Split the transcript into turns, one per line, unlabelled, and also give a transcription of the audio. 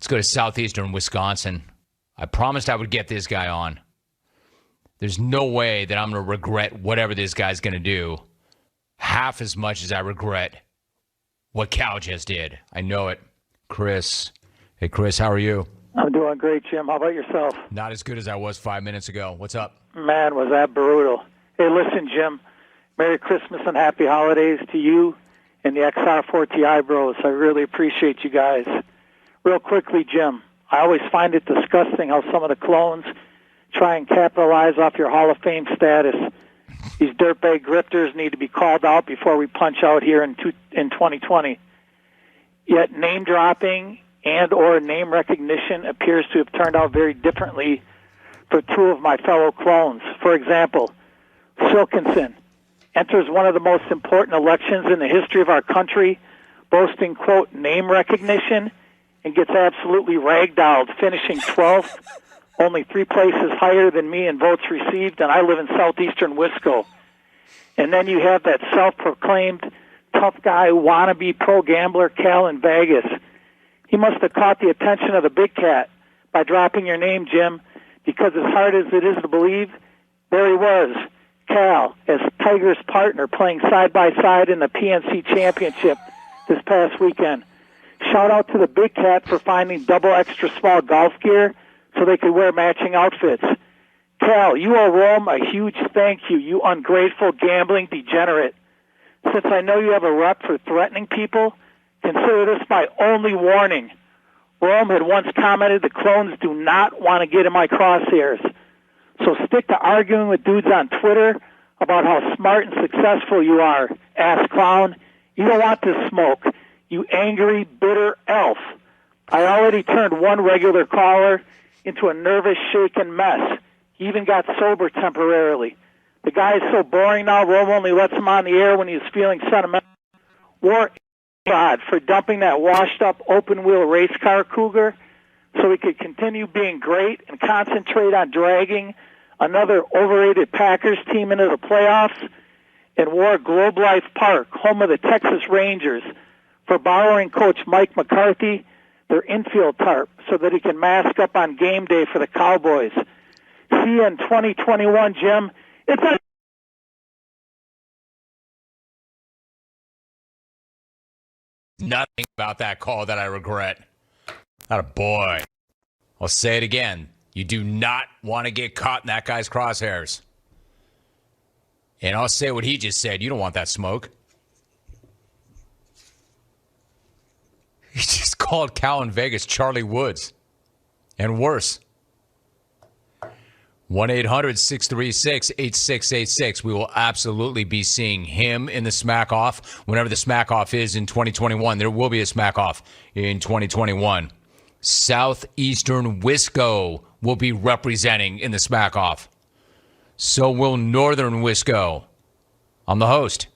Let's go to southeastern Wisconsin. I promised I would get this guy on. There's no way that I'm going to regret whatever this guy's going to do half as much as I regret what Cal just did. I know it. Chris. Hey, Chris, how are you?
I'm doing great, Jim. How about yourself?
Not as good as I was 5 minutes ago. What's up?
Man, was that brutal. Hey, listen, Jim. Merry Christmas and Happy Holidays to you and the XR4TI bros. I really appreciate you guys. Real quickly, Jim, I always find it disgusting how some of the clones try and capitalize off your Hall of Fame status. These dirtbag grifters need to be called out before we punch out here in 2020. Yet name-dropping and or name recognition appears to have turned out very differently for two of my fellow clones. For example, Silkinson enters one of the most important elections in the history of our country, boasting, quote, name recognition, and gets absolutely ragdolled, finishing 12th, only 3 places higher than me in votes received, and I live in southeastern Wisco. And then you have that self-proclaimed tough guy, wannabe pro gambler, Cal in Vegas. He must have caught the attention of the big cat by dropping your name, Jim, because as hard as it is to believe, there he was, Cal, as Tiger's partner, playing side by side in the PNC Championship this past weekend. Shout out to the big cat for finding double extra small golf gear so they could wear matching outfits. Cal, you owe Rome a huge thank you, you ungrateful gambling degenerate. Since I know you have a rep for threatening people, consider this my only warning. Rome had once commented the clones do not want to get in my crosshairs. So stick to arguing with dudes on Twitter about how smart and successful you are, ass clown. You don't want this smoke, you angry, bitter elf. I already turned one regular caller into a nervous, shaken mess. He even got sober temporarily. The guy is so boring now, Rome only lets him on the air when he's feeling sentimental. War God for dumping that washed-up open-wheel race car Cougar so he could continue being great and concentrate on dragging another overrated Packers team into the playoffs, and wore Globe Life Park, home of the Texas Rangers, for borrowing Coach Mike McCarthy their infield tarp so that he can mask up on game day for the Cowboys. See you in 2021, Jim. It's a
Nothing about that call that I regret. Not a boy. I'll say it again. You do not want to get caught in that guy's crosshairs. And I'll say what he just said. You don't want that smoke. He just called Cal in Vegas Charlie Woods. And worse. 1-800-636-8686. We will absolutely be seeing him in the smack off whenever the smack off is in 2021. There will be a smack off in 2021. Southeastern Wisco will be representing in the smack off. So will Northern Wisco. I'm the host.